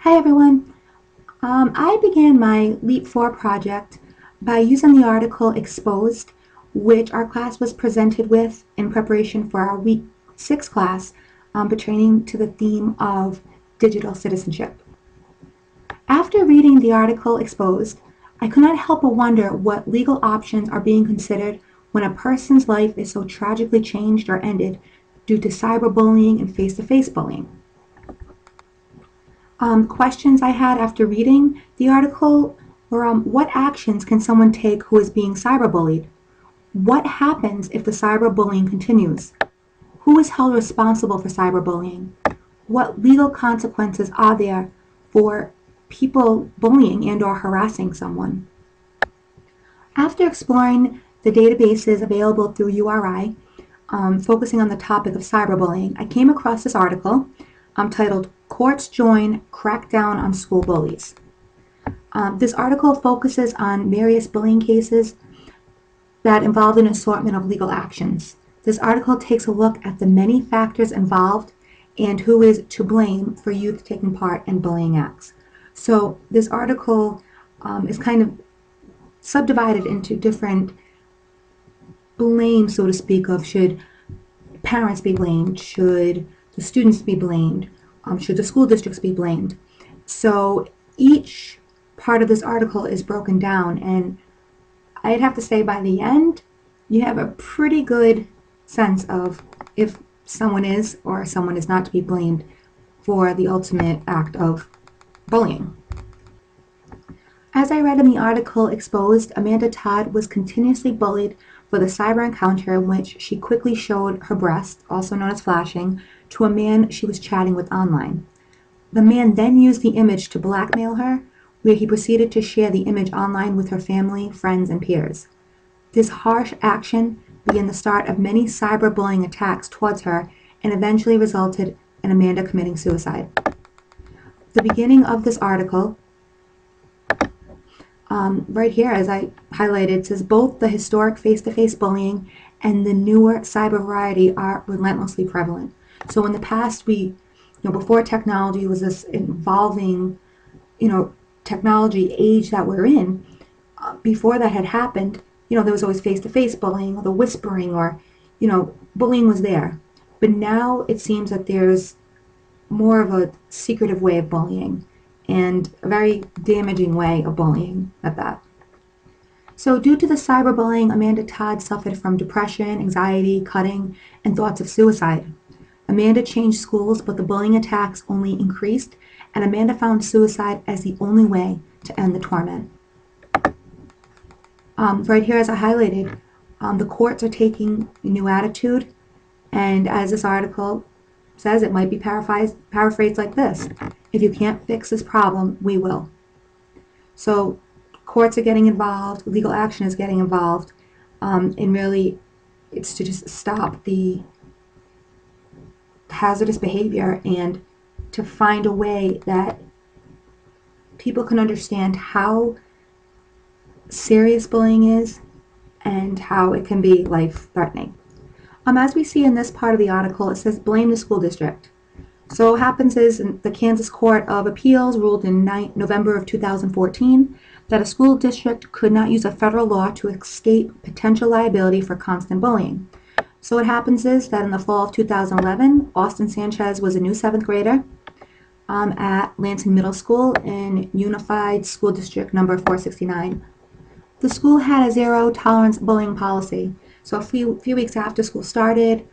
Hi everyone. I began my Leap 4 project by using the article Exposed, which our class was presented with in preparation for our Week 6 class, pertaining to the theme of digital citizenship. After reading the article Exposed, I could not help but wonder what legal options are being considered when a person's life is so tragically changed or ended due to cyberbullying and face-to-face bullying. Questions I had after reading the article were what actions can someone take who is being cyberbullied? What happens if the cyberbullying continues? Who is held responsible for cyberbullying? What legal consequences are there for people bullying and or harassing someone? After exploring the databases available through URI, focusing on the topic of cyberbullying, I came across this article titled Courts Join Crackdown on School Bullies. This article focuses on various bullying cases that involved an assortment of legal actions. This article takes a look at the many factors involved and who is to blame for youth taking part in bullying acts. So this article is kind of subdivided into different blame, so to speak, of should parents be blamed, should the students be blamed, should the school districts be blamed. So each part of this article is broken down, and I'd have to say by the end, you have a pretty good sense of if someone is or someone is not to be blamed for the ultimate act of bullying. As I read in the article Exposed, Amanda Todd was continuously bullied for the cyber encounter in which she quickly showed her breast, also known as flashing, to a man she was chatting with online. The man then used the image to blackmail her, where he proceeded to share the image online with her family, friends, and peers. This harsh action began the start of many cyberbullying attacks towards her and eventually resulted in Amanda committing suicide. The beginning of this article, right here, as I highlighted, says both the historic face-to-face bullying and the newer cyber variety are relentlessly prevalent. So in the past, before technology was this evolving, technology age that we're in, before that had happened, there was always face-to-face bullying or the whispering or, bullying was there. But now it seems that there's more of a secretive way of bullying and a very damaging way of bullying at that. So due to the cyberbullying, Amanda Todd suffered from depression, anxiety, cutting, and thoughts of suicide. Amanda changed schools, but the bullying attacks only increased, and Amanda found suicide as the only way to end the torment. Right here, as I highlighted, the courts are taking a new attitude, and as this article says, it might be paraphrased like this: if you can't fix this problem, we will. So courts are getting involved, legal action is getting involved, and really it's to just stop the hazardous behavior and to find a way that people can understand how serious bullying is and how it can be life-threatening. As we see in this part of the article, it says blame the school district. So what happens is the Kansas Court of Appeals ruled in November of 2014 that a school district could not use a federal law to escape potential liability for constant bullying. So what happens is that in the fall of 2011, Austin Sanchez was a new 7th grader at Lansing Middle School in Unified School District number 469. The school had a zero-tolerance bullying policy. So a few weeks after school started,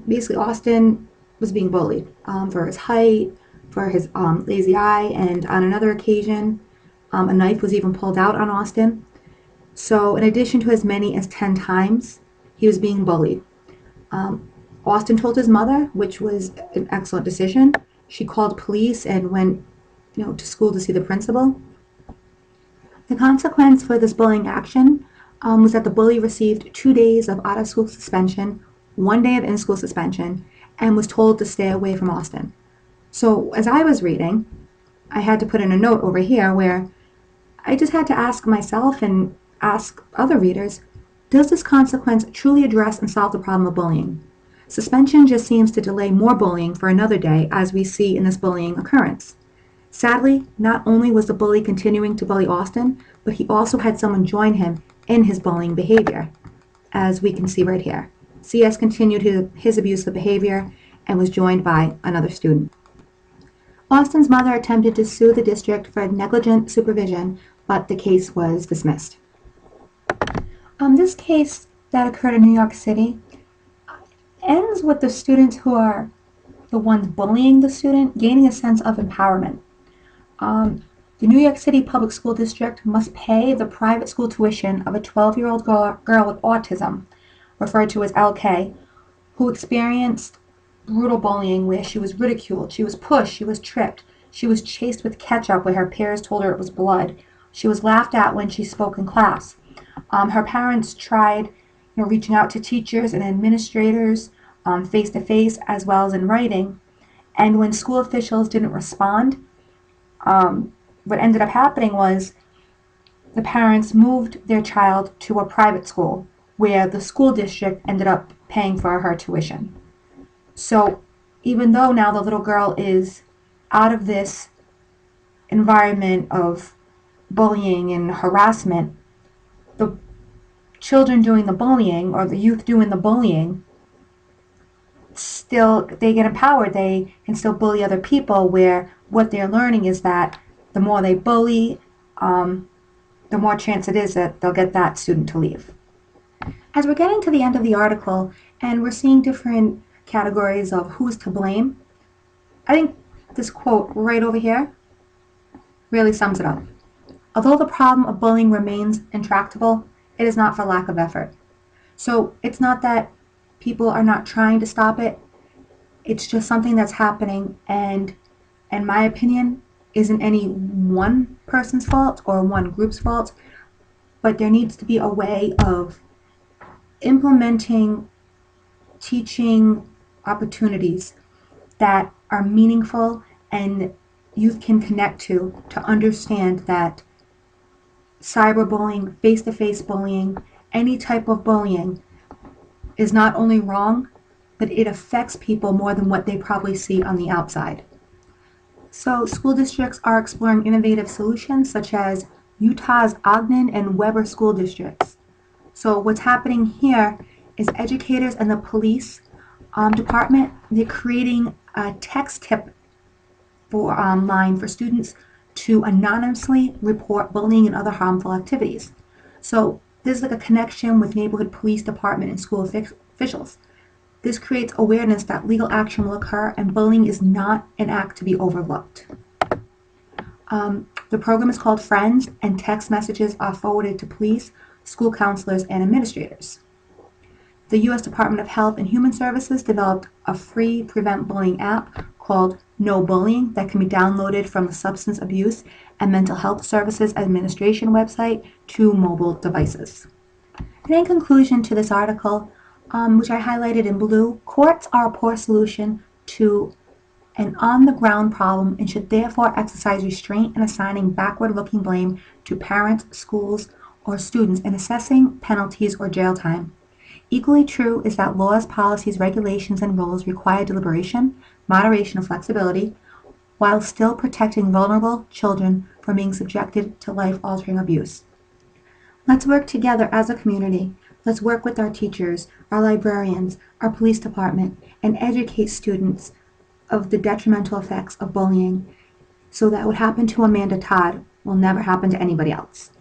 basically Austin was being bullied for his height, for his lazy eye, and on another occasion, a knife was even pulled out on Austin. So in addition to as many as 10 times, he was being bullied. Austin told his mother, which was an excellent decision. She called police and went to school to see the principal. The consequence for this bullying action was that the bully received 2 days of out-of-school suspension, 1 day of in-school suspension, and was told to stay away from Austin. So as I was reading, I had to put in a note over here where I just had to ask myself and ask other readers, does this consequence truly address and solve the problem of bullying? Suspension just seems to delay more bullying for another day, as we see in this bullying occurrence. Sadly, not only was the bully continuing to bully Austin, but he also had someone join him in his bullying behavior, as we can see right here. CS continued his abusive behavior and was joined by another student. Austin's mother attempted to sue the district for negligent supervision, but the case was dismissed. This case that occurred in New York City ends with the students who are the ones bullying the student gaining a sense of empowerment. The New York City Public School District must pay the private school tuition of a 12-year-old girl with autism, referred to as LK, who experienced brutal bullying where she was ridiculed, she was pushed, she was tripped, she was chased with ketchup where her peers told her it was blood, she was laughed at when she spoke in class. Her parents tried reaching out to teachers and administrators face to face as well as in writing, and when school officials didn't respond, what ended up happening was the parents moved their child to a private school where the school district ended up paying for her tuition. So even though now the little girl is out of this environment of bullying and harassment, the children doing the bullying or the youth doing the bullying still, they get empowered. They can still bully other people, where what they're learning is that the more they bully, the more chance it is that they'll get that student to leave. As we're getting to the end of the article and we're seeing different categories of who's to blame, I think this quote right over here really sums it up. Although the problem of bullying remains intractable, it is not for lack of effort. So it's not that people are not trying to stop it, it's just something that's happening, and in my opinion, isn't any one person's fault or one group's fault, but there needs to be a way of implementing teaching opportunities that are meaningful and youth can connect to understand that cyberbullying, face-to-face bullying, any type of bullying is not only wrong, but it affects people more than what they probably see on the outside. So school districts are exploring innovative solutions such as Utah's Ogden and Weber school districts. So what's happening here is educators and the police department, they're creating a text tip for line for students to anonymously report bullying and other harmful activities. So there's like a connection with neighborhood police department and school officials. This creates awareness that legal action will occur and bullying is not an act to be overlooked. The program is called Friends, and text messages are forwarded to police, school counselors, and administrators. The U.S. Department of Health and Human Services developed a free Prevent Bullying app called No Bullying that can be downloaded from the Substance Abuse and Mental Health Services Administration website to mobile devices. And in conclusion to this article, which I highlighted in blue, courts are a poor solution to an on-the-ground problem and should therefore exercise restraint in assigning backward-looking blame to parents, schools, or students in assessing penalties or jail time. Equally true is that laws, policies, regulations, and rules require deliberation, moderation, and flexibility, while still protecting vulnerable children from being subjected to life-altering abuse. Let's work together as a community. Let's work with our teachers, our librarians, our police department, and educate students of the detrimental effects of bullying so that what happened to Amanda Todd will never happen to anybody else.